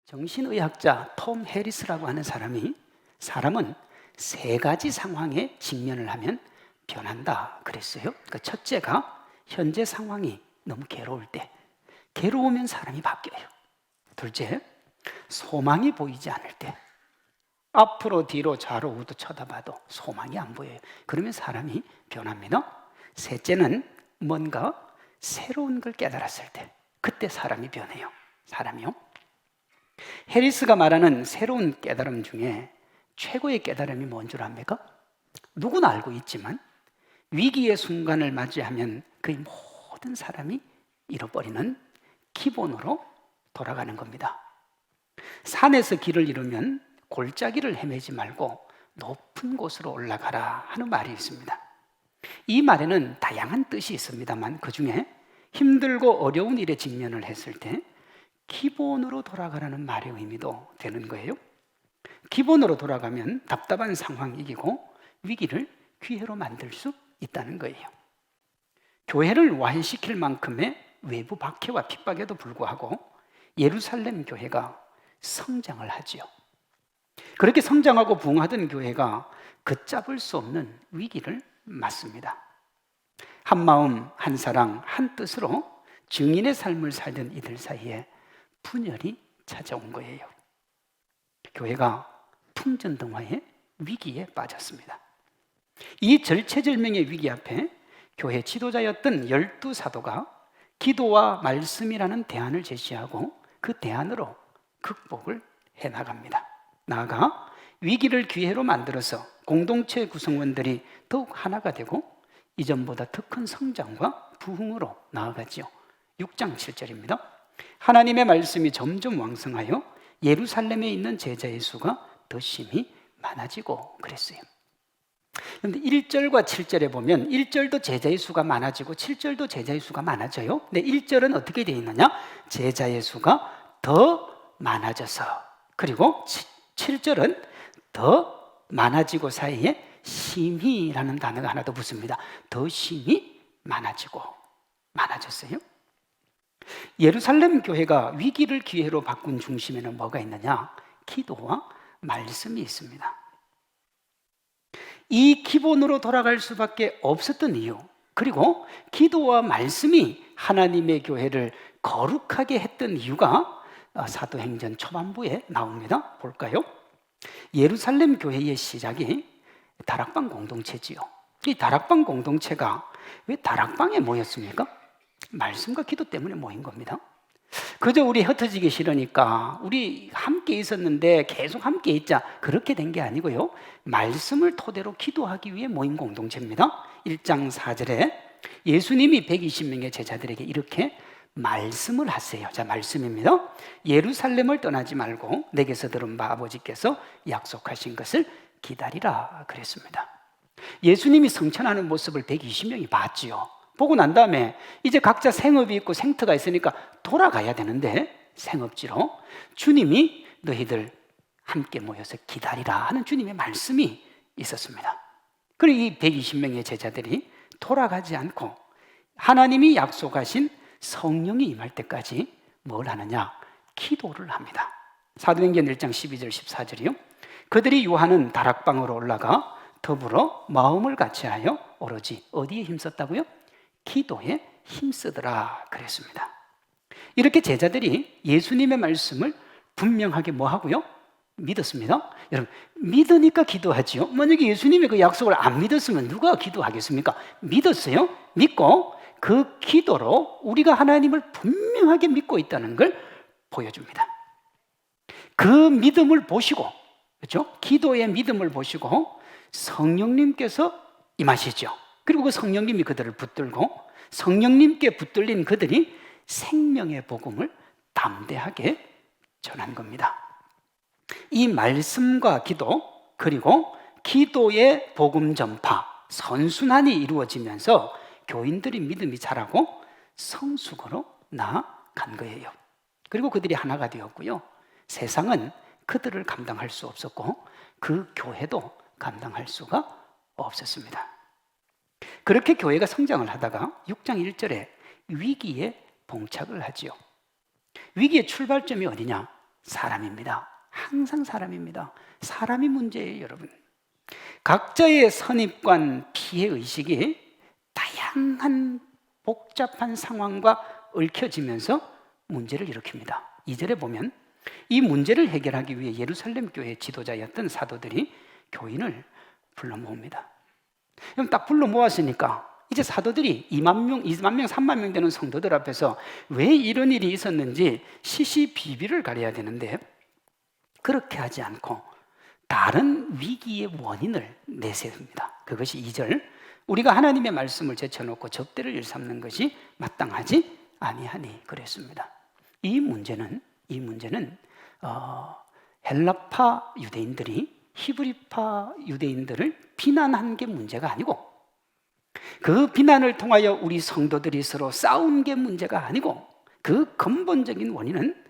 정신의학자 톰 해리스라고 하는 사람은 세 가지 상황에 직면을 하면 변한다 그랬어요. 그러니까 첫째가 현재 상황이 너무 괴로울 때, 괴로우면 사람이 바뀌어요. 둘째, 소망이 보이지 않을 때, 앞으로 뒤로 좌로 우도 쳐다봐도 소망이 안 보여요. 그러면 사람이 변합니다. 셋째는 뭔가 새로운 걸 깨달았을 때, 그때 사람이 변해요. 사람이요. 해리스가 말하는 새로운 깨달음 중에 최고의 깨달음이 뭔 줄 압니까? 누구나 알고 있지만 위기의 순간을 맞이하면 거의 모든 사람이 잃어버리는 기본으로 돌아가는 겁니다. 산에서 길을 잃으면 골짜기를 헤매지 말고 높은 곳으로 올라가라 하는 말이 있습니다. 이 말에는 다양한 뜻이 있습니다만 그 중에 힘들고 어려운 일에 직면을 했을 때 기본으로 돌아가라는 말의 의미도 되는 거예요. 기본으로 돌아가면 답답한 상황이 이기고 위기를 기회로 만들 수 있다는 거예요. 교회를 와해시킬 만큼의 외부 박해와 핍박에도 불구하고 예루살렘 교회가 성장을 하지요. 그렇게 성장하고 부흥하던 교회가 걷잡을 수 없는 위기를 맞습니다. 한 마음, 한 사랑, 한 뜻으로 증인의 삶을 살던 이들 사이에 분열이 찾아온 거예요. 교회가 풍전등화의 위기에 빠졌습니다. 이 절체절명의 위기 앞에 교회 지도자였던 12사도가 기도와 말씀이라는 대안을 제시하고 그 대안으로 극복을 해나갑니다. 나아가 위기를 기회로 만들어서 공동체 구성원들이 더욱 하나가 되고 이전보다 더 큰 성장과 부흥으로 나아가지요. 6장 7절입니다. 하나님의 말씀이 점점 왕성하여 예루살렘에 있는 제자의 수가 더 심히 많아지고 그랬어요. 그런데 1절과 7절에 보면 1절도 제자의 수가 많아지고 7절도 제자의 수가 많아져요. 근데 1절은 어떻게 되어 있느냐? 제자의 수가 더 많아져서, 그리고 7절은 더 많아지고 사이에 심히라는 단어가 하나 더 붙습니다. 더 심히 많아지고 많아졌어요. 예루살렘 교회가 위기를 기회로 바꾼 중심에는 뭐가 있느냐? 기도와 말씀이 있습니다. 이 기본으로 돌아갈 수밖에 없었던 이유, 그리고 기도와 말씀이 하나님의 교회를 거룩하게 했던 이유가 사도행전 초반부에 나옵니다. 볼까요? 예루살렘 교회의 시작이 다락방 공동체지요. 이 다락방 공동체가 왜 다락방에 모였습니까? 말씀과 기도 때문에 모인 겁니다. 그저 우리 흩어지기 싫으니까 우리 함께 있었는데 계속 함께 있자, 그렇게 된 게 아니고요, 말씀을 토대로 기도하기 위해 모인 공동체입니다. 1장 4절에 예수님이 120명의 제자들에게 이렇게 말씀을 하세요. 자, 말씀입니다. 예루살렘을 떠나지 말고 내게서 들은 바 아버지께서 약속하신 것을 기다리라 그랬습니다. 예수님이 성천하는 모습을 120명이 봤지요. 보고 난 다음에 이제 각자 생업이 있고 생터가 있으니까 돌아가야 되는데, 생업지로 주님이 너희들 함께 모여서 기다리라 하는 주님의 말씀이 있었습니다. 그리고 이 120명의 제자들이 돌아가지 않고 하나님이 약속하신 성령이 임할 때까지 뭘 하느냐? 기도를 합니다. 사도행전 1장 12절 14절이요. 그들이 요한은 다락방으로 올라가 더불어 마음을 같이하여 오로지 어디에 힘썼다고요? 기도에 힘쓰더라 그랬습니다. 이렇게 제자들이 예수님의 말씀을 분명하게 뭐 하고요? 믿었습니다. 여러분, 믿으니까 기도하지요. 만약에 예수님의 그 약속을 안 믿었으면 누가 기도하겠습니까? 믿었어요. 믿고 그 기도로 우리가 하나님을 분명하게 믿고 있다는 걸 보여줍니다. 그 믿음을 보시고, 그렇죠? 기도의 믿음을 보시고 성령님께서 임하시죠. 그리고 그 성령님이 그들을 붙들고 성령님께 붙들린 그들이 생명의 복음을 담대하게 전한 겁니다. 이 말씀과 기도, 그리고 기도의 복음 전파 선순환이 이루어지면서 교인들의 믿음이 자라고 성숙으로 나아간 거예요. 그리고 그들이 하나가 되었고요, 세상은 그들을 감당할 수 없었고 그 교회도 감당할 수가 없었습니다. 그렇게 교회가 성장을 하다가 6장 1절에 위기에 봉착을 하지요. 위기의 출발점이 어디냐? 사람입니다. 항상 사람입니다. 사람이 문제예요, 여러분. 각자의 선입관, 피해의식이 다양한 복잡한 상황과 얽혀지면서 문제를 일으킵니다. 2절에 보면 이 문제를 해결하기 위해 예루살렘 교회 지도자였던 사도들이 교인을 불러 모읍니다. 그럼 딱 불러 모았으니까 이제 사도들이 2만 명, 3만 명 되는 성도들 앞에서 왜 이런 일이 있었는지 시시비비를 가려야 되는데 그렇게 하지 않고 다른 위기의 원인을 내세웁니다. 그것이 2절, 우리가 하나님의 말씀을 제쳐놓고 접대를 일삼는 것이 마땅하지 아니하니 그랬습니다. 이 문제는 헬라파 유대인들이 히브리파 유대인들을 비난한 게 문제가 아니고 그 비난을 통하여 우리 성도들이 서로 싸운 게 문제가 아니고 그 근본적인 원인은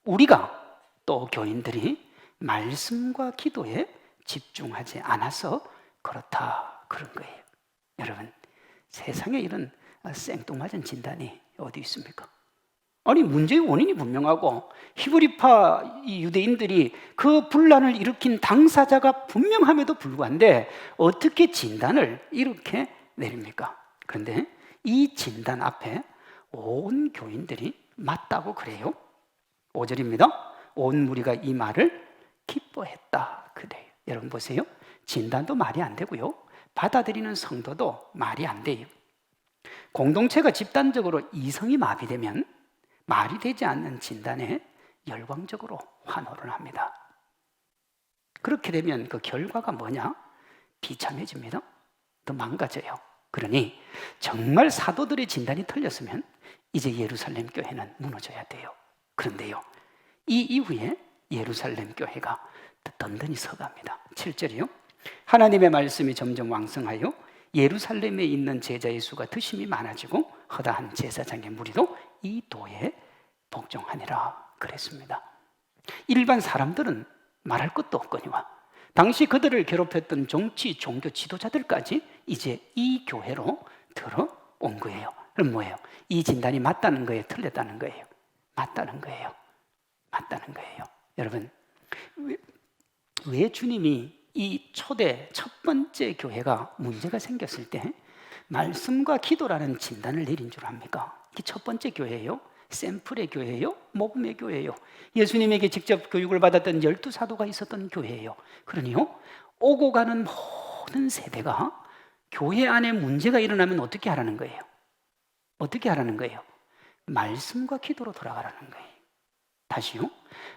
우리가 또 교인들이 말씀과 기도에 집중하지 않아서 그렇다 그런 거예요. 여러분, 세상에 이런 생뚱맞은 진단이 어디 있습니까? 아니, 문제의 원인이 분명하고 히브리파 유대인들이 그 분란을 일으킨 당사자가 분명함에도 불구한데 어떻게 진단을 이렇게 내립니까? 그런데 이 진단 앞에 온 교인들이 맞다고 그래요. 5절입니다. 온 무리가 이 말을 기뻐했다 그래요. 여러분 보세요. 진단도 말이 안 되고요, 받아들이는 성도도 말이 안 돼요. 공동체가 집단적으로 이성이 마비되면 말이 되지 않는 진단에 열광적으로 환호를 합니다. 그렇게 되면 그 결과가 뭐냐? 비참해집니다. 더 망가져요. 그러니 정말 사도들의 진단이 틀렸으면 이제 예루살렘 교회는 무너져야 돼요. 그런데요, 이 이후에 예루살렘 교회가 든든히 서갑니다. 7절이요. 하나님의 말씀이 점점 왕성하여 예루살렘에 있는 제자의 수가 드심이 많아지고 허다한 제사장의 무리도 이 도에 복종하니라 그랬습니다. 일반 사람들은 말할 것도 없거니와 당시 그들을 괴롭혔던 정치, 종교 지도자들까지 이제 이 교회로 들어온 거예요. 그럼 뭐예요? 이 진단이 맞다는 거예요? 틀렸다는 거예요? 맞다는 거예요. 맞다는 거예요. 여러분, 왜 주님이 이 초대 첫 번째 교회가 문제가 생겼을 때 말씀과 기도라는 진단을 내린 줄 압니까? 이게 첫 번째 교회예요? 샘플의 교회예요? 모범의 교회예요? 예수님에게 직접 교육을 받았던 12사도가 있었던 교회예요. 그러니요, 오고 가는 모든 세대가 교회 안에 문제가 일어나면 어떻게 하라는 거예요? 어떻게 하라는 거예요? 말씀과 기도로 돌아가라는 거예요. 다시요,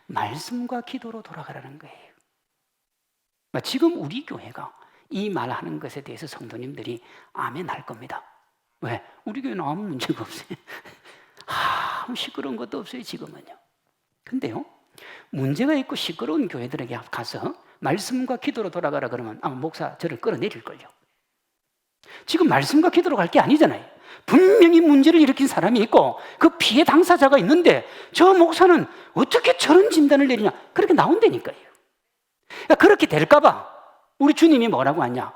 말씀과 기도로 돌아가라는 거예요. 지금 우리 교회가 이 말하는 것에 대해서 성도님들이 아멘 할 겁니다. 왜? 우리 교회는 아무 문제가 없어요. 아무 시끄러운 것도 없어요, 지금은요. 근데요, 문제가 있고 시끄러운 교회들에게 가서 말씀과 기도로 돌아가라 그러면 아마 목사 저를 끌어내릴걸요. 지금 말씀과 기도로 갈 게 아니잖아요. 분명히 문제를 일으킨 사람이 있고 그 피해 당사자가 있는데 저 목사는 어떻게 저런 진단을 내리냐, 그렇게 나온다니까요. 그러니까 그렇게 될까봐 우리 주님이 뭐라고 하냐,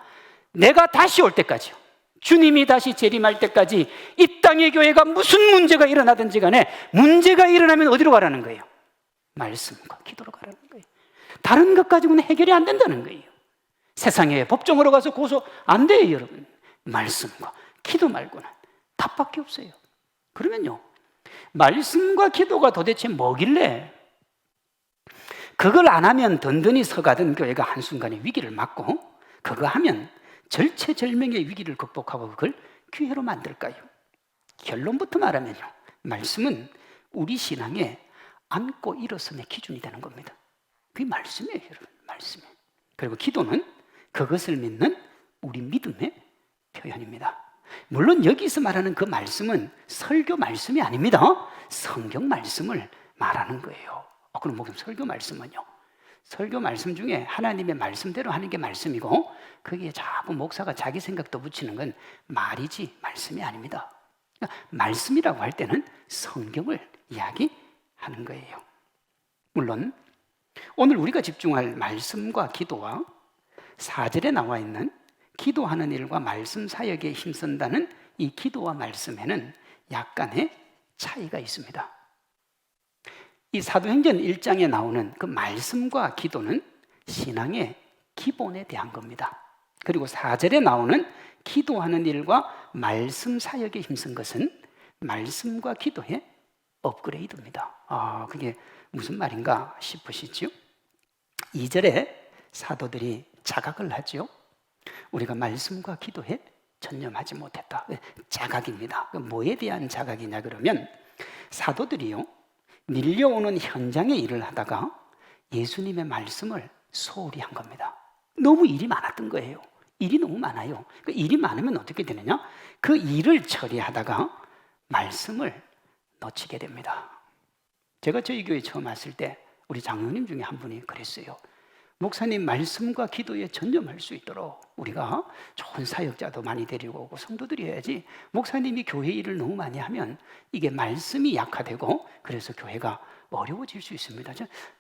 내가 다시 올 때까지요, 주님이 다시 재림할 때까지 이 땅의 교회가 무슨 문제가 일어나든지 간에 문제가 일어나면 어디로 가라는 거예요? 말씀과 기도로 가라는 거예요. 다른 것 가지고는 해결이 안 된다는 거예요. 세상에 법정으로 가서 고소 안 돼요, 여러분. 말씀과 기도 말고는 답밖에 없어요. 그러면요, 말씀과 기도가 도대체 뭐길래 그걸 안 하면 든든히 서가던 교회가 한순간에 위기를 맞고 그거 하면 절체절명의 위기를 극복하고 그걸 기회로 만들까요? 결론부터 말하면요, 말씀은 우리 신앙에 안고 일어섬의 기준이 되는 겁니다. 그게 말씀이에요, 여러분. 말씀. 그리고 기도는 그것을 믿는 우리 믿음의 표현입니다. 물론 여기서 말하는 그 말씀은 설교 말씀이 아닙니다. 성경 말씀을 말하는 거예요. 그럼 뭐 설교 말씀은요? 설교 말씀 중에 하나님의 말씀대로 하는 게 말씀이고 거기에 자꾸 목사가 자기 생각도 붙이는 건 말이지 말씀이 아닙니다. 그러니까 말씀이라고 할 때는 성경을 이야기하는 거예요. 물론 오늘 우리가 집중할 말씀과 기도와 4절에 나와 있는 기도하는 일과 말씀 사역에 힘쓴다는 이 기도와 말씀에는 약간의 차이가 있습니다. 이 사도행전 1장에 나오는 그 말씀과 기도는 신앙의 기본에 대한 겁니다. 그리고 4절에 나오는 기도하는 일과 말씀 사역에 힘쓴 것은 말씀과 기도의 업그레이드입니다. 그게 무슨 말인가 싶으시죠? 2절에 사도들이 자각을 하죠. 우리가 말씀과 기도에 전념하지 못했다. 자각입니다. 뭐에 대한 자각이냐 그러면 사도들이요, 밀려오는 현장의 일을 하다가 예수님의 말씀을 소홀히 한 겁니다. 너무 일이 많았던 거예요. 일이 너무 많아요. 그 일이 많으면 어떻게 되느냐? 그 일을 처리하다가 말씀을 놓치게 됩니다. 제가 저희 교회 처음 왔을 때 우리 장로님 중에 한 분이 그랬어요. 목사님, 말씀과 기도에 전념할 수 있도록 우리가 좋은 사역자도 많이 데리고 오고 성도들이 해야지, 목사님이 교회 일을 너무 많이 하면 이게 말씀이 약화되고 그래서 교회가 어려워질 수 있습니다.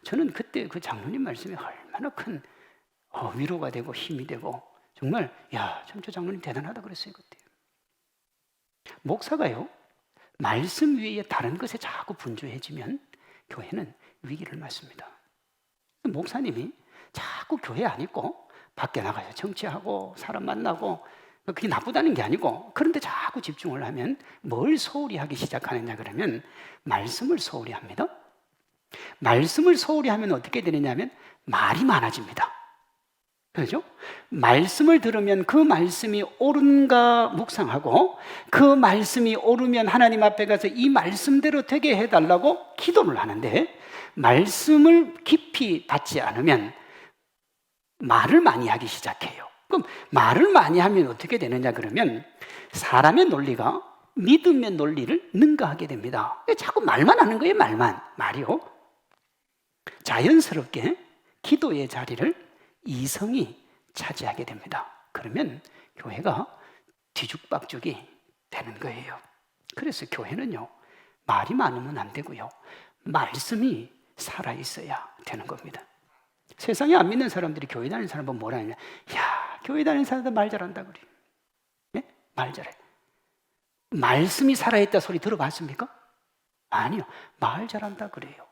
저는 그때 그 장로님 말씀이 얼마나 큰 위로가 되고 힘이 되고, 정말 참 저 장로님 대단하다 그랬어요. 그때 목사가요, 말씀 위에 다른 것에 자꾸 분주해지면 교회는 위기를 맞습니다. 목사님이 자꾸 교회 안 있고 밖에 나가서 정치하고 사람 만나고, 그게 나쁘다는 게 아니고, 그런데 자꾸 집중을 하면 뭘 소홀히 하기 시작하느냐 그러면 말씀을 소홀히 합니다. 말씀을 소홀히 하면 어떻게 되느냐면 말이 많아집니다. 그렇죠? 말씀을 들으면 그 말씀이 옳은가 묵상하고, 그 말씀이 옳으면 하나님 앞에 가서 이 말씀대로 되게 해달라고 기도를 하는데, 말씀을 깊이 받지 않으면 말을 많이 하기 시작해요. 그럼 말을 많이 하면 어떻게 되느냐 그러면 사람의 논리가 믿음의 논리를 능가하게 됩니다. 자꾸 말만 하는 거예요. 말이요. 자연스럽게 기도의 자리를 이성이 차지하게 됩니다. 그러면 교회가 뒤죽박죽이 되는 거예요. 그래서 교회는요, 말이 많으면 안 되고요, 말씀이 살아있어야 되는 겁니다. 세상에 안 믿는 사람들이 교회 다니는 사람 보면 뭐라 하냐, 교회 다니는 사람들 말 잘한다 그래요. 네? 말 잘해. 말씀이 살아있다 소리 들어봤습니까? 아니요, 말 잘한다 그래요.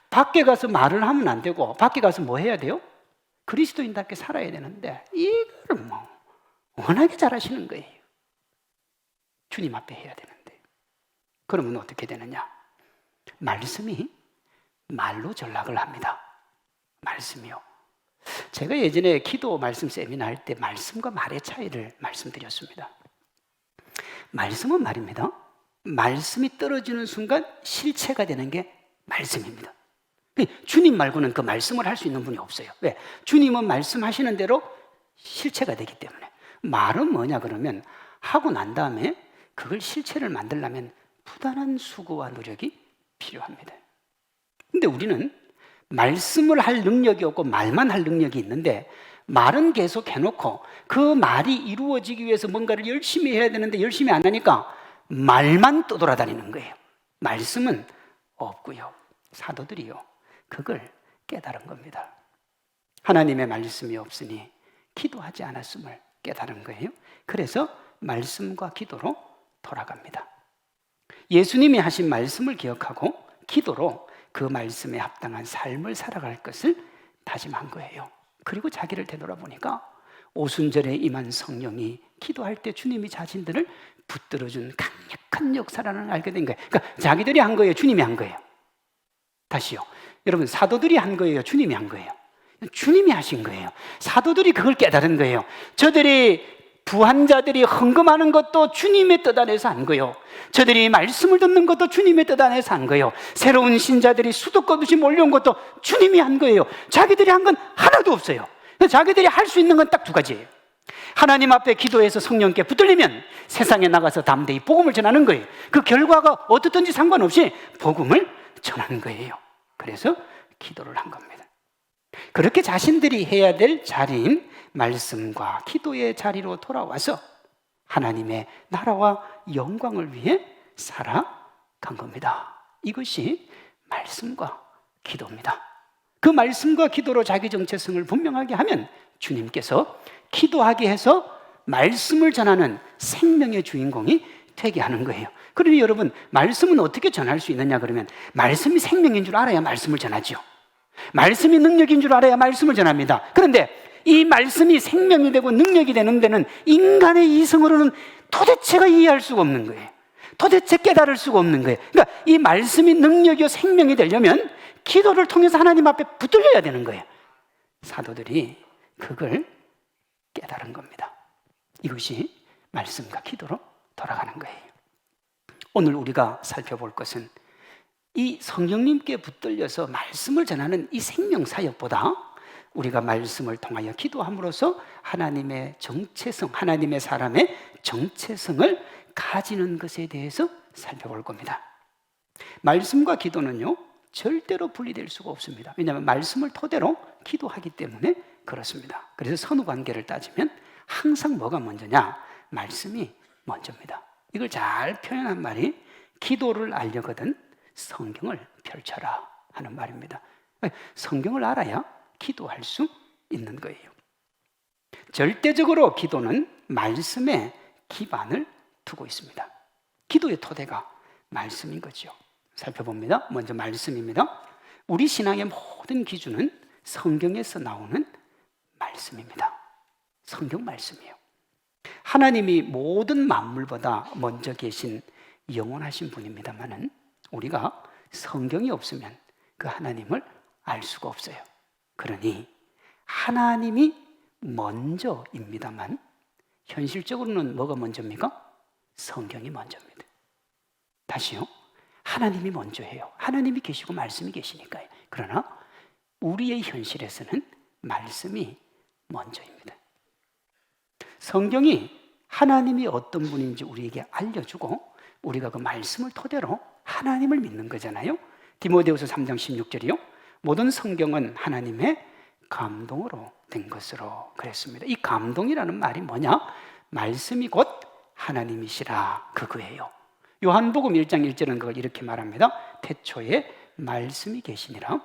밖에 가서 말을 하면 안 되고, 밖에 가서 뭐 해야 돼요? 그리스도인답게 살아야 되는데, 이걸 워낙에 잘하시는 거예요. 주님 앞에 해야 되는데. 그러면 어떻게 되느냐? 말씀이 말로 전락을 합니다. 말씀이요. 제가 예전에 기도 말씀 세미나 할 때 말씀과 말의 차이를 말씀드렸습니다. 말씀은 말입니다. 말씀이 떨어지는 순간 실체가 되는 게 말씀입니다. 주님 말고는 그 말씀을 할 수 있는 분이 없어요. 왜? 주님은 말씀하시는 대로 실체가 되기 때문에. 말은 뭐냐 그러면, 하고 난 다음에 그걸 실체를 만들려면 부단한 수고와 노력이 필요합니다. 근데 우리는 말씀을 할 능력이 없고 말만 할 능력이 있는데, 말은 계속 해놓고 그 말이 이루어지기 위해서 뭔가를 열심히 해야 되는데 열심히 안 하니까 말만 떠돌아다니는 거예요. 말씀은 없고요. 사도들이요, 그걸 깨달은 겁니다. 하나님의 말씀이 없으니 기도하지 않았음을 깨달은 거예요. 그래서 말씀과 기도로 돌아갑니다. 예수님이 하신 말씀을 기억하고 기도로 그 말씀에 합당한 삶을 살아갈 것을 다짐한 거예요. 그리고 자기를 되돌아보니까 오순절에 임한 성령이 기도할 때 주님이 자신들을 붙들어준 강력한 역사라는 알게 된 거예요. 그러니까 자기들이 한 거예요, 주님이 한 거예요? 다시요, 여러분, 사도들이 한 거예요, 주님이 한 거예요? 주님이 하신 거예요. 사도들이 그걸 깨달은 거예요. 저들이 부한 자들이 헌금하는 것도 주님의 뜻 안에서 한 거예요. 저들이 말씀을 듣는 것도 주님의 뜻 안에서 한 거예요. 새로운 신자들이 수도껏이 몰려온 것도 주님이 한 거예요. 자기들이 한 건 하나도 없어요. 자기들이 할 수 있는 건 딱 두 가지예요. 하나님 앞에 기도해서 성령께 붙들리면 세상에 나가서 담대히 복음을 전하는 거예요. 그 결과가 어떻든지 상관없이 복음을 전하는 거예요. 그래서 기도를 한 겁니다. 그렇게 자신들이 해야 될 자리인 말씀과 기도의 자리로 돌아와서 하나님의 나라와 영광을 위해 살아간 겁니다. 이것이 말씀과 기도입니다. 그 말씀과 기도로 자기 정체성을 분명하게 하면 주님께서 기도하게 해서 말씀을 전하는 생명의 주인공이 회개하는 거예요. 그러니 여러분, 말씀은 어떻게 전할 수 있느냐 그러면 말씀이 생명인 줄 알아야 말씀을 전하죠. 말씀이 능력인 줄 알아야 말씀을 전합니다. 그런데 이 말씀이 생명이 되고 능력이 되는 데는 인간의 이성으로는 도대체가 이해할 수가 없는 거예요. 도대체 깨달을 수가 없는 거예요. 그러니까 이 말씀이 능력이요 생명이 되려면 기도를 통해서 하나님 앞에 붙들려야 되는 거예요. 사도들이 그걸 깨달은 겁니다. 이것이 말씀과 기도로 돌아가는 거예요. 오늘 우리가 살펴볼 것은 이 성령님께 붙들려서 말씀을 전하는 이 생명 사역보다 우리가 말씀을 통하여 기도함으로써 하나님의 정체성, 하나님의 사람의 정체성을 가지는 것에 대해서 살펴볼 겁니다. 말씀과 기도는요 절대로 분리될 수가 없습니다. 왜냐하면 말씀을 토대로 기도하기 때문에 그렇습니다. 그래서 선후관계를 따지면 항상 뭐가 먼저냐? 말씀이 먼저입니다. 이걸 잘 표현한 말이 기도를 알려거든 성경을 펼쳐라 하는 말입니다. 성경을 알아야 기도할 수 있는 거예요. 절대적으로 기도는 말씀에 기반을 두고 있습니다. 기도의 토대가 말씀인 거죠. 살펴봅니다. 먼저 말씀입니다. 우리 신앙의 모든 기준은 성경에서 나오는 말씀입니다. 성경 말씀이에요. 하나님이 모든 만물보다 먼저 계신 영원하신 분입니다만은 우리가 성경이 없으면 그 하나님을 알 수가 없어요. 그러니 하나님이 먼저입니다만 현실적으로는 뭐가 먼저입니까? 성경이 먼저입니다. 다시요. 하나님이 먼저예요. 하나님이 계시고 말씀이 계시니까요. 그러나 우리의 현실에서는 말씀이 먼저입니다. 성경이 하나님이 어떤 분인지 우리에게 알려주고 우리가 그 말씀을 토대로 하나님을 믿는 거잖아요. 디모데후서 3장 16절이요. 모든 성경은 하나님의 감동으로 된 것으로 그랬습니다. 이 감동이라는 말이 뭐냐? 말씀이 곧 하나님이시라 그거예요. 요한복음 1장 1절은 그걸 이렇게 말합니다. 태초에 말씀이 계시니라.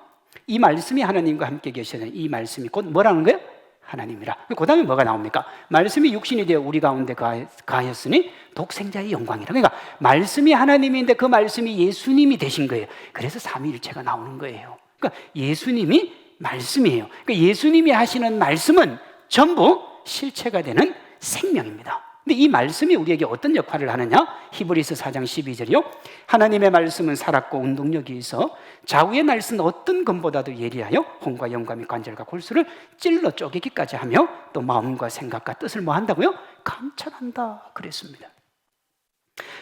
이 말씀이 하나님과 함께 계시는 이 말씀이 곧 뭐라는 거예요? 하나님이라. 그 다음에 뭐가 나옵니까? 말씀이 육신이 되어 우리 가운데 가하였으니 독생자의 영광이라. 그러니까 말씀이 하나님인데 그 말씀이 예수님이 되신 거예요. 그래서 삼위일체가 나오는 거예요. 그러니까 예수님이 말씀이에요. 그러니까 예수님이 하시는 말씀은 전부 실체가 되는 생명입니다. 근데 이 말씀이 우리에게 어떤 역할을 하느냐? 히브리서 4장 12절이요. 하나님의 말씀은 살았고 운동력이 있어 좌우의 날선 어떤 검보다도 예리하여 혼과 영과 및 관절과 골수를 찔러 쪼개기까지 하며 또 마음과 생각과 뜻을 뭐 한다고요? 감찰한다 그랬습니다.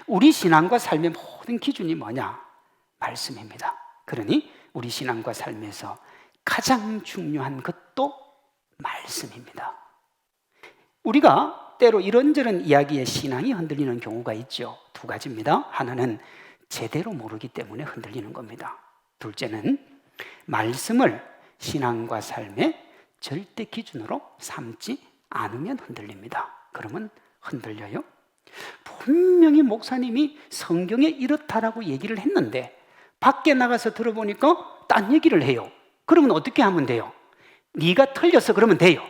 우리 신앙과 삶의 모든 기준이 뭐냐? 말씀입니다. 그러니 우리 신앙과 삶에서 가장 중요한 것도 말씀입니다. 우리가 때로 이런저런 이야기에 신앙이 흔들리는 경우가 있죠. 두 가지입니다. 하나는 제대로 모르기 때문에 흔들리는 겁니다. 둘째는 말씀을 신앙과 삶의 절대 기준으로 삼지 않으면 흔들립니다. 그러면 흔들려요. 분명히 목사님이 성경에 이렇다라고 얘기를 했는데 밖에 나가서 들어보니까 딴 얘기를 해요. 그러면 어떻게 하면 돼요? 네가 틀렸어 그러면 돼요.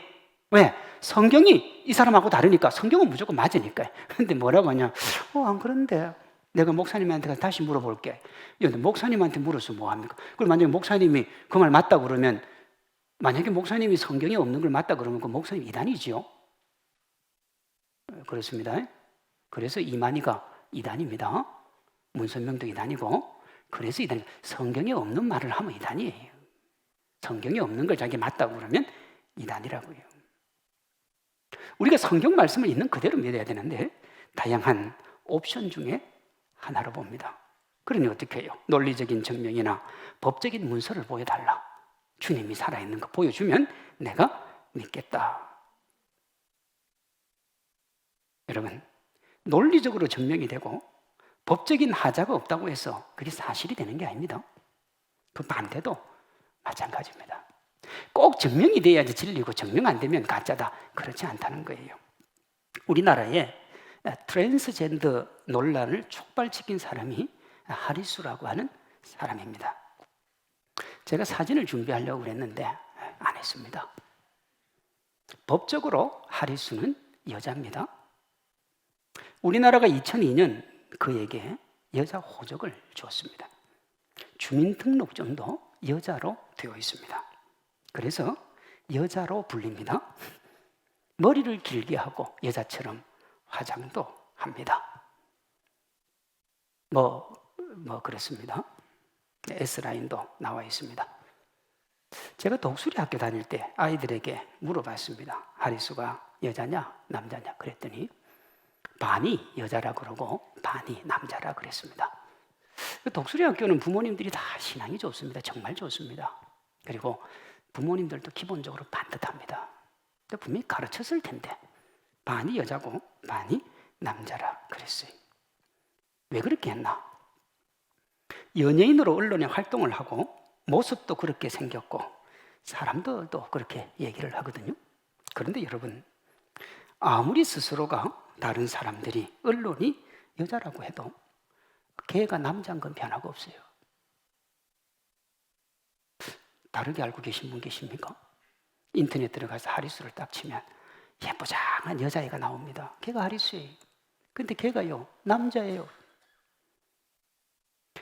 왜? 성경이 이 사람하고 다르니까. 성경은 무조건 맞으니까요. 그런데 뭐라고 하냐? 안 그런데 내가 목사님한테 다시 물어볼게. 근데 목사님한테 물어서 뭐합니까? 그럼 만약에 목사님이 그 말 맞다 그러면, 만약에 목사님이 성경에 없는 걸 맞다 그러면 그 목사님 이단이지요. 그렇습니다. 그래서 이만희가 이단입니다. 문선명도 이단이고. 그래서 이단, 성경에 없는 말을 하면 이단이에요. 성경에 없는 걸 자기 맞다고 그러면 이단이라고요. 우리가 성경 말씀을 있는 그대로 믿어야 되는데 다양한 옵션 중에 하나로 봅니다. 그러니 어떻게 해요? 논리적인 증명이나 법적인 문서를 보여달라. 주님이 살아있는 거 보여주면 내가 믿겠다. 여러분, 논리적으로 증명이 되고 법적인 하자가 없다고 해서 그게 사실이 되는 게 아닙니다. 그 반대도 마찬가지입니다. 꼭 증명이 돼야지 진리고 증명 안 되면 가짜다. 그렇지 않다는 거예요. 우리나라에 트랜스젠더 논란을 촉발시킨 사람이 하리수라고 하는 사람입니다. 제가 사진을 준비하려고 그랬는데 안 했습니다. 법적으로 하리수는 여자입니다. 우리나라가 2002년 그에게 여자 호적을 주었습니다. 주민등록증도 여자로 되어 있습니다. 그래서 여자로 불립니다. 머리를 길게 하고 여자처럼 화장도 합니다. 그렇습니다. S라인도 나와 있습니다. 제가 독수리 학교 다닐 때 아이들에게 물어봤습니다. 하리수가 여자냐 남자냐 그랬더니 반이 여자라 그러고 반이 남자라 그랬습니다. 독수리 학교는 부모님들이 다 신앙이 좋습니다. 정말 좋습니다. 그리고 부모님들도 기본적으로 반듯합니다. 분명히 가르쳤을 텐데 반이 여자고 반이 남자라 그랬어요. 왜 그렇게 했나? 연예인으로 언론에 활동을 하고 모습도 그렇게 생겼고 사람들도 그렇게 얘기를 하거든요. 그런데 여러분, 아무리 스스로가 다른 사람들이 언론이 여자라고 해도 걔가 남자인 건 변화가 없어요. 다르게 알고 계신 분 계십니까? 인터넷 들어가서 하리수를 딱 치면 예쁘장한 여자애가 나옵니다. 걔가 하리수예요. 근데 걔가요 남자예요.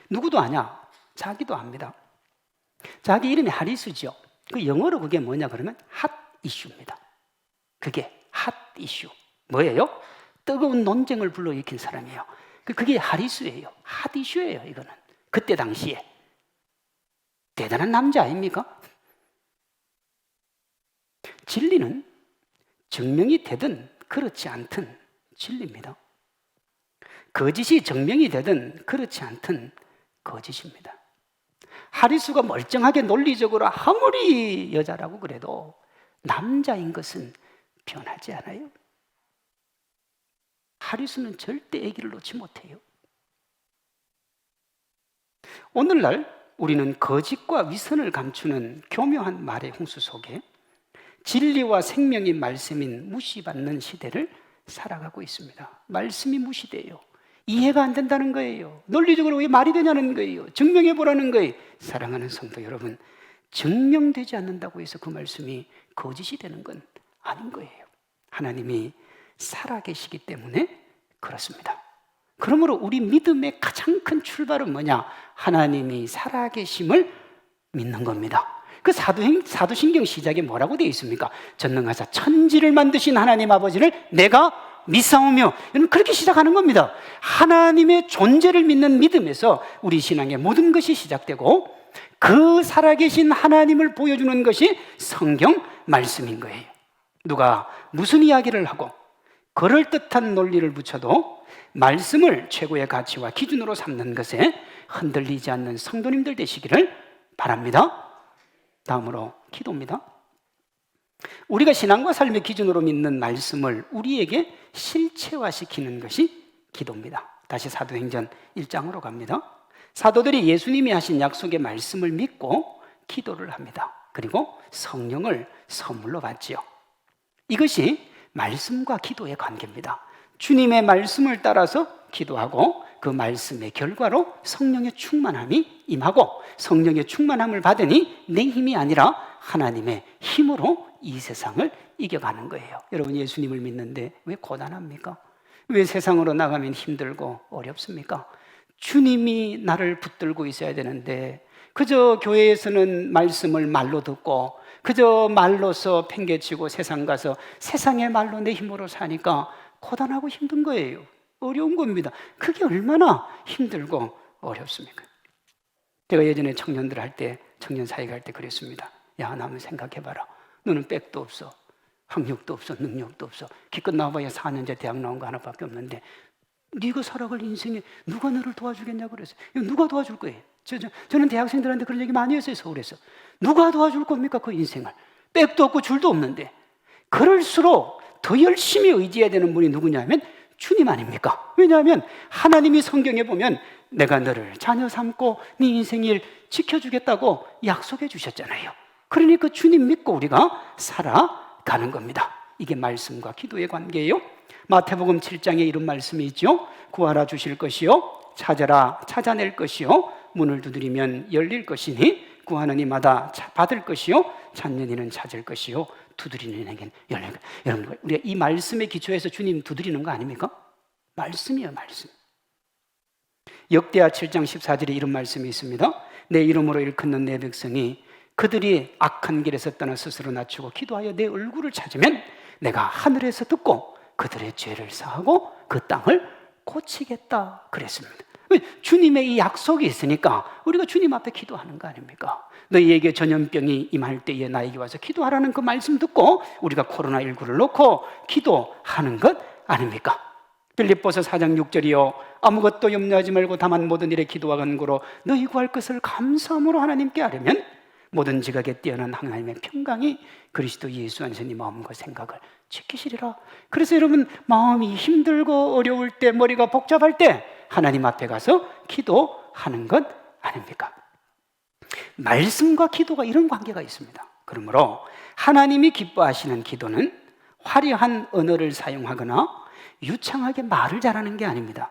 누구도 아냐? 자기도 압니다. 자기 이름이 하리수죠. 그 영어로 그게 뭐냐 그러면 핫 이슈입니다. 그게 핫 이슈. 뭐예요? 뜨거운 논쟁을 불러일으킨 사람이에요. 그게 하리수예요. 핫 이슈예요. 이거는 그때 당시에 대단한 남자 아닙니까? 진리는 증명이 되든 그렇지 않든 진리입니다. 거짓이 증명이 되든 그렇지 않든 거짓입니다. 하리수가 멀쩡하게 논리적으로 아무리 여자라고 그래도 남자인 것은 변하지 않아요. 하리수는 절대 아기를 놓지 못해요. 오늘날 우리는 거짓과 위선을 감추는 교묘한 말의 홍수 속에 진리와 생명의 말씀인 무시받는 시대를 살아가고 있습니다. 말씀이 무시돼요. 이해가 안 된다는 거예요. 논리적으로 왜 말이 되냐는 거예요. 증명해 보라는 거예요. 사랑하는 성도 여러분, 증명되지 않는다고 해서 그 말씀이 거짓이 되는 건 아닌 거예요. 하나님이 살아계시기 때문에 그렇습니다. 그러므로 우리 믿음의 가장 큰 출발은 뭐냐? 하나님이 살아계심을 믿는 겁니다. 그 사도신경 시작에 뭐라고 되어 있습니까? 전능하사 천지를 만드신 하나님 아버지를 내가 믿사오며, 여러분 그렇게 시작하는 겁니다. 하나님의 존재를 믿는 믿음에서 우리 신앙의 모든 것이 시작되고 그 살아계신 하나님을 보여주는 것이 성경 말씀인 거예요. 누가 무슨 이야기를 하고 그럴듯한 논리를 붙여도 말씀을 최고의 가치와 기준으로 삼는 것에 흔들리지 않는 성도님들 되시기를 바랍니다. 다음으로 기도입니다. 우리가 신앙과 삶의 기준으로 믿는 말씀을 우리에게 실체화시키는 것이 기도입니다. 다시 사도행전 1장으로 갑니다. 사도들이 예수님이 하신 약속의 말씀을 믿고 기도를 합니다. 그리고 성령을 선물로 받지요. 이것이 말씀과 기도의 관계입니다. 주님의 말씀을 따라서 기도하고 그 말씀의 결과로 성령의 충만함이 임하고 성령의 충만함을 받으니 내 힘이 아니라 하나님의 힘으로 이 세상을 이겨가는 거예요. 여러분 예수님을 믿는데 왜 고단합니까? 왜 세상으로 나가면 힘들고 어렵습니까? 주님이 나를 붙들고 있어야 되는데 그저 교회에서는 말씀을 말로 듣고 그저 말로서 팽개치고 세상 가서 세상의 말로 내 힘으로 사니까 고단하고 힘든 거예요. 어려운 겁니다. 그게 얼마나 힘들고 어렵습니까? 제가 예전에 청년들 할 때, 청년 사회가 할 때 그랬습니다. 야, 나 한번 생각해봐라. 너는 백도 없어, 학력도 없어, 능력도 없어. 기껏 나와봐야 4년제 대학 나온 거 하나밖에 없는데 네가 살아갈 인생에 누가 너를 도와주겠냐고 그랬어요. 누가 도와줄 거예요? 저는 대학생들한테 그런 얘기 많이 했어요. 서울에서. 누가 도와줄 겁니까? 그 인생을. 백도 없고 줄도 없는데. 그럴수록 더 열심히 의지해야 되는 분이 누구냐면 주님 아닙니까? 왜냐하면 하나님이 성경에 보면 내가 너를 자녀 삼고 네 인생을 지켜주겠다고 약속해 주셨잖아요. 그러니 그 주님 믿고 우리가 살아가는 겁니다. 이게 말씀과 기도의 관계예요. 마태복음 7장에 이런 말씀이 있죠. 구하라 주실 것이요, 찾아라 찾아낼 것이요, 문을 두드리면 열릴 것이니 구하는 이마다 받을 것이요, 찾는 이는 찾을 것이요, 두드리는 이에겐 열릴 것. 여러분, 우리가 이 말씀의 기초에서 주님 두드리는 거 아닙니까? 말씀이에요, 말씀. 역대하 7장 14절에 이런 말씀이 있습니다. 내 이름으로 일컫는 내 백성이 그들이 악한 길에서 떠나 스스로 낮추고 기도하여 내 얼굴을 찾으면 내가 하늘에서 듣고 그들의 죄를 사하고 그 땅을 고치겠다 그랬습니다. 주님의 이 약속이 있으니까 우리가 주님 앞에 기도하는 거 아닙니까? 너희에게 전염병이 임할 때에 나에게 와서 기도하라는 그 말씀 듣고 우리가 코로나19를 놓고 기도하는 것 아닙니까? 빌립보서 4장 6절이요 아무것도 염려하지 말고 다만 모든 일에 기도와 간구로 너희 구할 것을 감사함으로 하나님께 아뢰면 모든 지각에 뛰어난 하나님의 평강이 그리스도 예수 안에서 네 마음과 생각을 지키시리라. 그래서 여러분 마음이 힘들고 어려울 때 머리가 복잡할 때 하나님 앞에 가서 기도하는 것 아닙니까? 말씀과 기도가 이런 관계가 있습니다. 그러므로 하나님이 기뻐하시는 기도는 화려한 언어를 사용하거나 유창하게 말을 잘하는 게 아닙니다.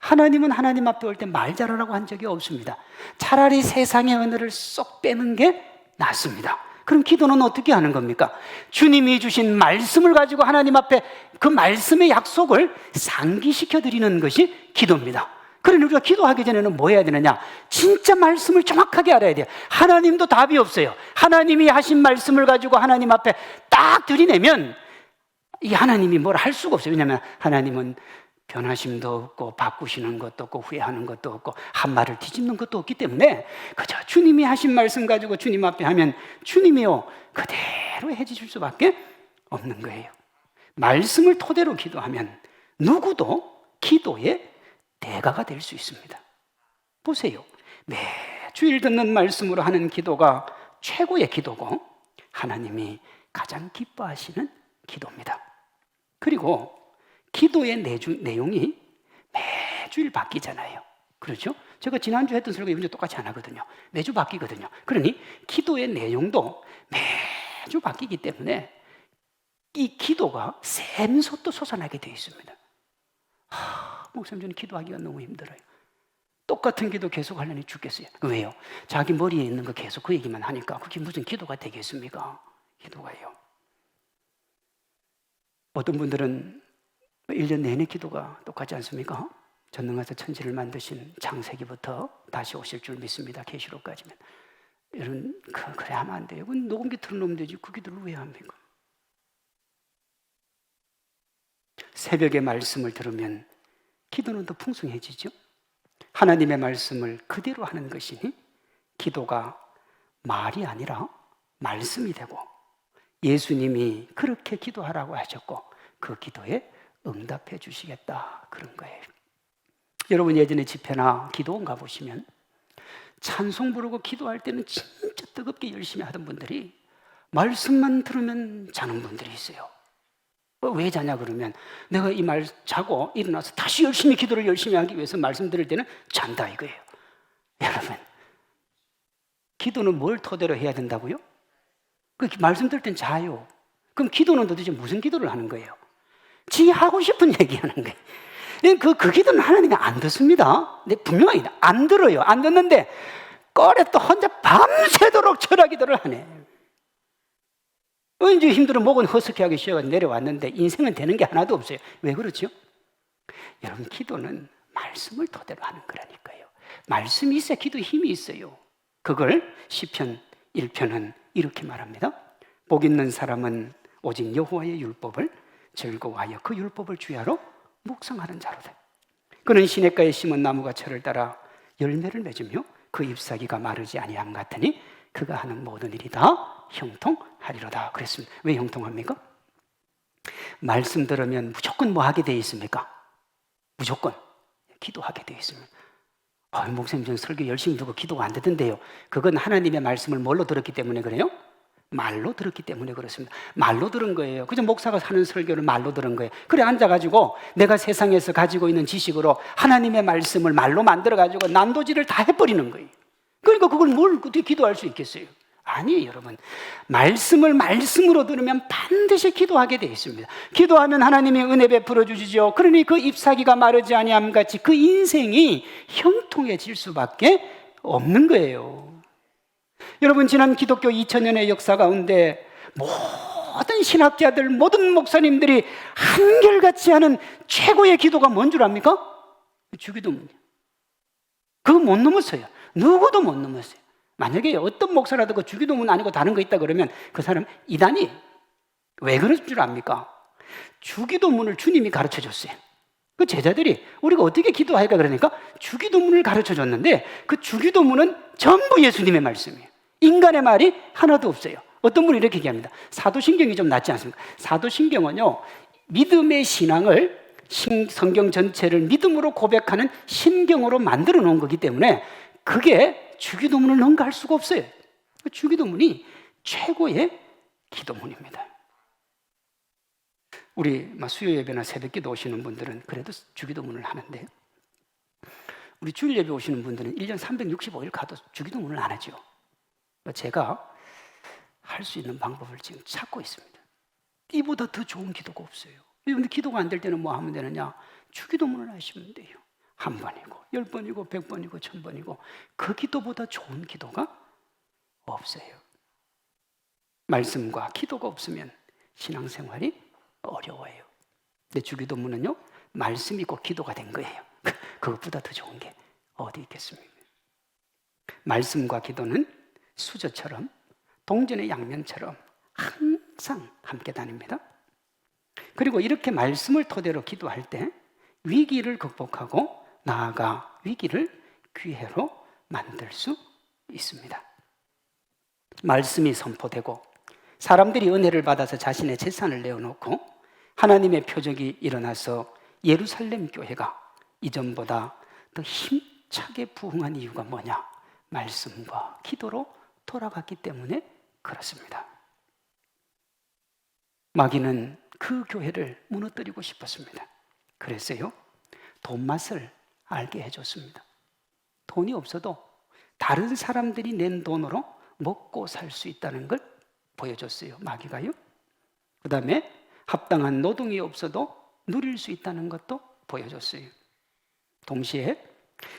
하나님은 하나님 앞에 올 때 말 잘하라고 한 적이 없습니다. 차라리 세상의 언어를 쏙 빼는 게 낫습니다. 그럼 기도는 어떻게 하는 겁니까? 주님이 주신 말씀을 가지고 하나님 앞에 그 말씀의 약속을 상기시켜 드리는 것이 기도입니다. 그러니 우리가 기도하기 전에는 뭐 해야 되느냐? 진짜 말씀을 정확하게 알아야 돼요. 하나님도 답이 없어요. 하나님이 하신 말씀을 가지고 하나님 앞에 딱 들이내면 이 하나님이 뭘 할 수가 없어요. 왜냐하면 하나님은 변하심도 없고 바꾸시는 것도 없고 후회하는 것도 없고 한 말을 뒤집는 것도 없기 때문에 그저 주님이 하신 말씀 가지고 주님 앞에 하면 주님이요 그대로 해주실 수밖에 없는 거예요. 말씀을 토대로 기도하면 누구도 기도의 대가가 될 수 있습니다. 보세요. 매주일 듣는 말씀으로 하는 기도가 최고의 기도고 하나님이 가장 기뻐하시는 기도입니다. 그리고 기도의 내용이 매주일 바뀌잖아요. 그렇죠? 제가 지난주 했던 설교 이번 주 똑같이 안 하거든요. 매주 바뀌거든요. 그러니 기도의 내용도 매주 바뀌기 때문에 이 기도가 샘솟도 솟아나게 되어 있습니다. 목사님 저는 기도하기가 너무 힘들어요. 똑같은 기도 계속 하려니 죽겠어요. 왜요? 자기 머리에 있는 거 계속 그 얘기만 하니까 그게 무슨 기도가 되겠습니까? 기도가요. 어떤 분들은 1년 내내 기도가 똑같지 않습니까? 전능하사 천지를 만드신 창세기부터 다시 오실 줄 믿습니다. 계시록까지면. 여러분 그래 하면 안 돼요. 그건 녹음기 틀어놓으면 되지 그 기도를 왜 합니까? 새벽에 말씀을 들으면 기도는 더 풍성해지죠. 하나님의 말씀을 그대로 하는 것이니 기도가 말이 아니라 말씀이 되고 예수님이 그렇게 기도하라고 하셨고 그 기도에 응답해 주시겠다 그런 거예요. 여러분 예전에 집회나 기도원 가보시면 찬송 부르고 기도할 때는 진짜 뜨겁게 열심히 하던 분들이 말씀만 들으면 자는 분들이 있어요. 왜 자냐 그러면 내가 이 말 자고 일어나서 다시 열심히 기도를 열심히 하기 위해서 말씀 들을 때는 잔다 이거예요. 여러분 기도는 뭘 토대로 해야 된다고요? 그 말씀 들을 땐 자요. 그럼 기도는 도대체 무슨 기도를 하는 거예요? 지 하고 싶은 얘기 하는 거예요. 그 기도는 하나님이 안 듣습니다. 근데 분명히 안 들어요. 안 듣는데 꺼내 또 혼자 밤새도록 철학 기도를 하네. 언제 힘들어 목은 허스키하게 쉬어가지고 내려왔는데 인생은 되는 게 하나도 없어요. 왜 그렇죠? 여러분 기도는 말씀을 토대로 하는 거라니까요. 말씀이 있어야 기도 힘이 있어요. 그걸 시편 1편은 이렇게 말합니다. 복 있는 사람은 오직 여호와의 율법을 즐거워하여 그 율법을 주야로 묵상하는 자로다. 그는 시냇가에 심은 나무가 철을 따라 열매를 맺으며 그 잎사귀가 마르지 아니함 같으니 그가 하는 모든 일이 다 형통하리로다 그랬습니다. 왜 형통합니까? 말씀 들으면 무조건 뭐 하게 되어 있습니까? 무조건 기도하게 되어 있습니다. 목사님 전 설교 열심히 듣고 기도가 안 되던데요. 그건 하나님의 말씀을 뭘로 들었기 때문에 그래요? 말로 들었기 때문에 그렇습니다. 말로 들은 거예요. 그저 목사가 하는 설교를 말로 들은 거예요. 그래 앉아가지고 내가 세상에서 가지고 있는 지식으로 하나님의 말씀을 말로 만들어가지고 난도질을 다 해버리는 거예요. 그러니까 그걸 뭘 어떻게 기도할 수 있겠어요? 아니에요 여러분. 말씀을 말씀으로 들으면 반드시 기도하게 되어 있습니다. 기도하면 하나님이 은혜 베풀어 주시죠. 그러니 그 잎사귀가 마르지 아니함 같이 그 인생이 형통해질 수밖에 없는 거예요. 여러분 지난 기독교 2000년의 역사 가운데 모든 신학자들 모든 목사님들이 한결같이 하는 최고의 기도가 뭔 줄 압니까? 주기도문이에요. 그거 못 넘었어요. 누구도 못 넘었어요. 만약에 어떤 목사라도 그 주기도문 아니고 다른 거 있다 그러면 그 사람 이단이. 왜 그럴 줄 압니까? 주기도문을 주님이 가르쳐 줬어요. 그 제자들이 우리가 어떻게 기도할까 그러니까 주기도문을 가르쳐 줬는데 그 주기도문은 전부 예수님의 말씀이에요. 인간의 말이 하나도 없어요. 어떤 분이 이렇게 얘기합니다. 사도신경이 좀 낫지 않습니까? 사도신경은요, 믿음의 신앙을 성경 전체를 믿음으로 고백하는 신경으로 만들어 놓은 거기 때문에 그게 주기도문을 능가할 수가 없어요. 주기도문이 최고의 기도문입니다. 우리 수요 예배나 새벽 기도 오시는 분들은 그래도 주기도문을 하는데, 우리 주일 예배 오시는 분들은 1년 365일 가도 주기도문을 안 하죠. 제가 할 수 있는 방법을 지금 찾고 있습니다. 이보다 더 좋은 기도가 없어요. 그런데 기도가 안 될 때는 뭐 하면 되느냐? 주기도문을 하시면 돼요. 1번이고 10번이고 100번이고 1000번이고 그 기도보다 좋은 기도가 없어요. 말씀과 기도가 없으면 신앙생활이 어려워요. 근데 주기도문은요, 말씀이고 기도가 된 거예요. 그것보다 더 좋은 게 어디 있겠습니까? 말씀과 기도는 수저처럼, 동전의 양면처럼 항상 함께 다닙니다. 그리고 이렇게 말씀을 토대로 기도할 때 위기를 극복하고 나아가 위기를 기회로 만들 수 있습니다. 말씀이 선포되고 사람들이 은혜를 받아서 자신의 재산을 내어놓고 하나님의 표적이 일어나서 예루살렘 교회가 이전보다 더 힘차게 부흥한 이유가 뭐냐? 말씀과 기도로 돌아갔기 때문에 그렇습니다. 마귀는 그 교회를 무너뜨리고 싶었습니다. 그래서요, 돈 맛을 알게 해줬습니다. 돈이 없어도 다른 사람들이 낸 돈으로 먹고 살 수 있다는 걸 보여줬어요, 마귀가요. 그 다음에 합당한 노동이 없어도 누릴 수 있다는 것도 보여줬어요. 동시에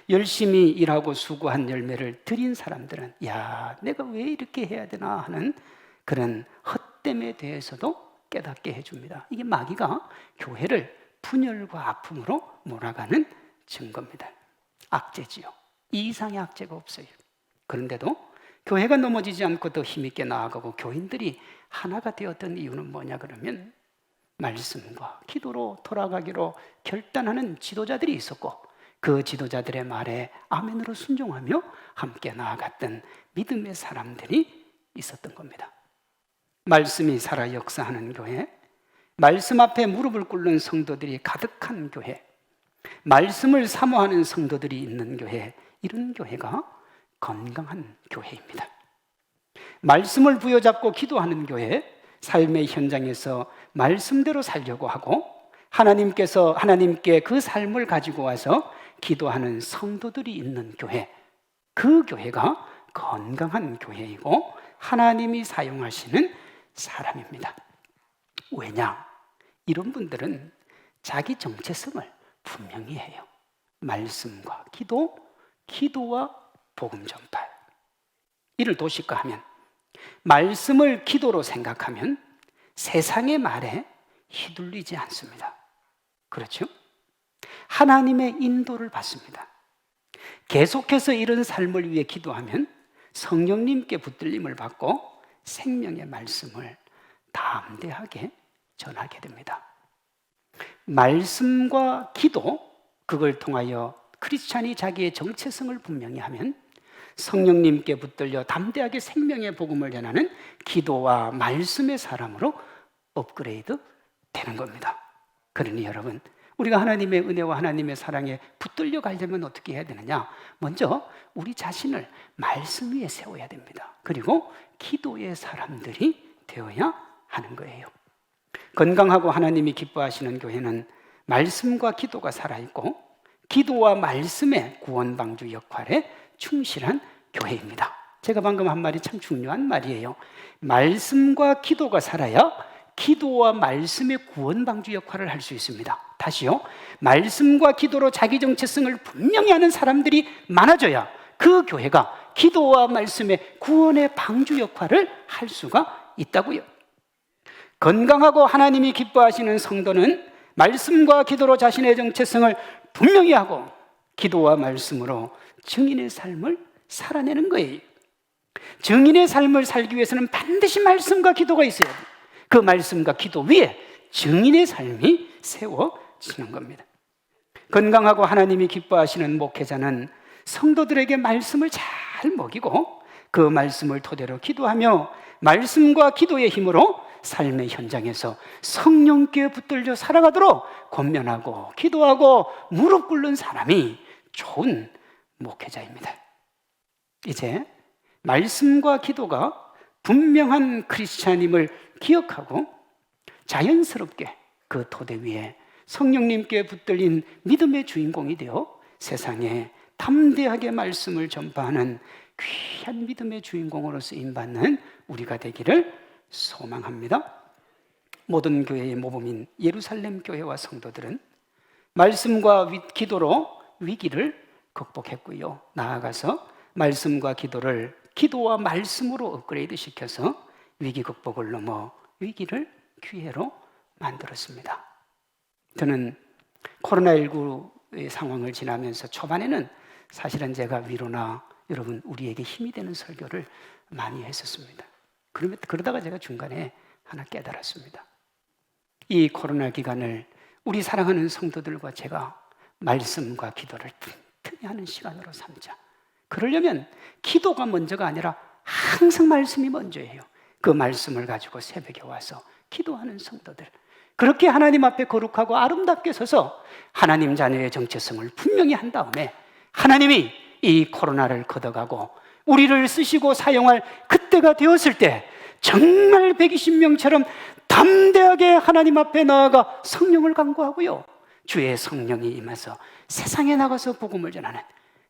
열심히 일하고 수고한 열매를 드린 사람들은 야, 내가 왜 이렇게 해야 되나 하는 그런 헛됨에 대해서도 깨닫게 해줍니다. 이게 마귀가 교회를 분열과 아픔으로 몰아가는 증거입니다. 악재지요. 이 이상의 악재가 없어요. 그런데도 교회가 넘어지지 않고 더 힘있게 나아가고 교인들이 하나가 되었던 이유는 뭐냐 그러면 말씀과 기도로 돌아가기로 결단하는 지도자들이 있었고 그 지도자들의 말에 아멘으로 순종하며 함께 나아갔던 믿음의 사람들이 있었던 겁니다. 말씀이 살아 역사하는 교회, 말씀 앞에 무릎을 꿇는 성도들이 가득한 교회, 말씀을 사모하는 성도들이 있는 교회, 이런 교회가 건강한 교회입니다. 말씀을 부여잡고 기도하는 교회, 삶의 현장에서 말씀대로 살려고 하고 하나님께 그 삶을 가지고 와서 기도하는 성도들이 있는 교회, 그 교회가 건강한 교회이고 하나님이 사용하시는 사람입니다. 왜냐? 이런 분들은 자기 정체성을 분명히 해요. 말씀과 기도, 기도와 복음 전파. 이를 도식화하면 말씀을 기도로 생각하면 세상의 말에 휘둘리지 않습니다. 그렇죠? 하나님의 인도를 받습니다. 계속해서 이런 삶을 위해 기도하면 성령님께 붙들림을 받고 생명의 말씀을 담대하게 전하게 됩니다. 말씀과 기도, 그걸 통하여 크리스찬이 자기의 정체성을 분명히 하면 성령님께 붙들려 담대하게 생명의 복음을 전하는 기도와 말씀의 사람으로 업그레이드 되는 겁니다. 그러니 여러분, 우리가 하나님의 은혜와 하나님의 사랑에 붙들려 가려면 어떻게 해야 되느냐? 먼저 우리 자신을 말씀 위에 세워야 됩니다. 그리고 기도의 사람들이 되어야 하는 거예요. 건강하고 하나님이 기뻐하시는 교회는 말씀과 기도가 살아있고 기도와 말씀의 구원방주 역할에 충실한 교회입니다. 제가 방금 한 말이 참 중요한 말이에요. 말씀과 기도가 살아야 기도와 말씀의 구원방주 역할을 할 수 있습니다. 다시요. 말씀과 기도로 자기 정체성을 분명히 하는 사람들이 많아져야 그 교회가 기도와 말씀의 구원의 방주 역할을 할 수가 있다고요. 건강하고 하나님이 기뻐하시는 성도는 말씀과 기도로 자신의 정체성을 분명히 하고 기도와 말씀으로 증인의 삶을 살아내는 거예요. 증인의 삶을 살기 위해서는 반드시 말씀과 기도가 있어야 돼요. 그 말씀과 기도 위에 증인의 삶이 세워지는 겁니다. 건강하고 하나님이 기뻐하시는 목회자는 성도들에게 말씀을 잘 먹이고 그 말씀을 토대로 기도하며 말씀과 기도의 힘으로 삶의 현장에서 성령께 붙들려 살아가도록 권면하고 기도하고 무릎 꿇는 사람이 좋은 목회자입니다. 이제 말씀과 기도가 분명한 크리스찬임을 기억하고 자연스럽게 그 토대 위에 성령님께 붙들린 믿음의 주인공이 되어 세상에 담대하게 말씀을 전파하는 귀한 믿음의 주인공으로 쓰임받는 우리가 되기를 소망합니다. 모든 교회의 모범인 예루살렘 교회와 성도들은 말씀과 기도로 위기를 극복했고요. 나아가서 말씀과 기도를 기도와 말씀으로 업그레이드 시켜서 위기 극복을 넘어 위기를 기회로 만들었습니다. 저는 코로나19의 상황을 지나면서 초반에는 사실은 제가 위로나 여러분 우리에게 힘이 되는 설교를 많이 했었습니다. 그러다가 제가 중간에 하나 깨달았습니다. 이 코로나 기간을 우리 사랑하는 성도들과 제가 말씀과 기도를 틈틈이 하는 시간으로 삼자. 그러려면 기도가 먼저가 아니라 항상 말씀이 먼저예요. 그 말씀을 가지고 새벽에 와서 기도하는 성도들, 그렇게 하나님 앞에 거룩하고 아름답게 서서 하나님 자녀의 정체성을 분명히 한 다음에 하나님이 이 코로나를 걷어가고 우리를 쓰시고 사용할 그때가 되었을 때 정말 120명처럼 담대하게 하나님 앞에 나아가 성령을 간구하고요, 주의 성령이 임해서 세상에 나가서 복음을 전하는,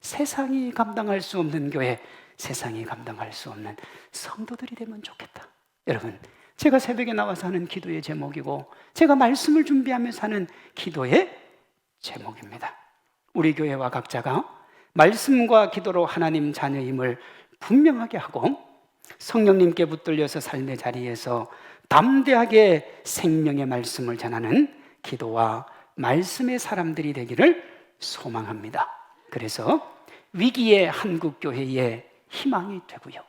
세상이 감당할 수 없는 교회, 세상이 감당할 수 없는 성도들이 되면 좋겠다. 여러분, 제가 새벽에 나와서 하는 기도의 제목이고 제가 말씀을 준비하면서 하는 기도의 제목입니다. 우리 교회와 각자가 말씀과 기도로 하나님 자녀임을 분명하게 하고 성령님께 붙들려서 삶의 자리에서 담대하게 생명의 말씀을 전하는 기도와 말씀의 사람들이 되기를 소망합니다. 그래서 위기의 한국교회의 희망이 되고요.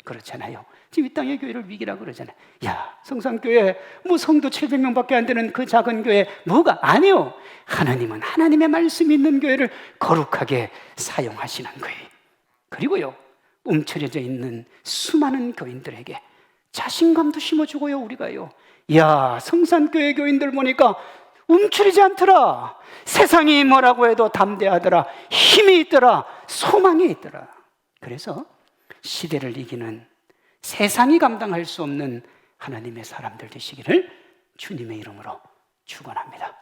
그렇잖아요. 지금 이 땅의 교회를 위기라고 그러잖아요. 야, 성산교회 뭐 성도 700명밖에 안 되는 그 작은 교회 뭐가? 아니요. 하나님은 하나님의 말씀이 있는 교회를 거룩하게 사용하시는 거예요. 그리고요, 움츠려져 있는 수많은 교인들에게 자신감도 심어주고요. 우리가요, 야, 성산교회 교인들 보니까 움츠리지 않더라. 세상이 뭐라고 해도 담대하더라. 힘이 있더라. 소망이 있더라. 그래서 시대를 이기는, 세상이 감당할 수 없는 하나님의 사람들 되시기를 주님의 이름으로 축원합니다.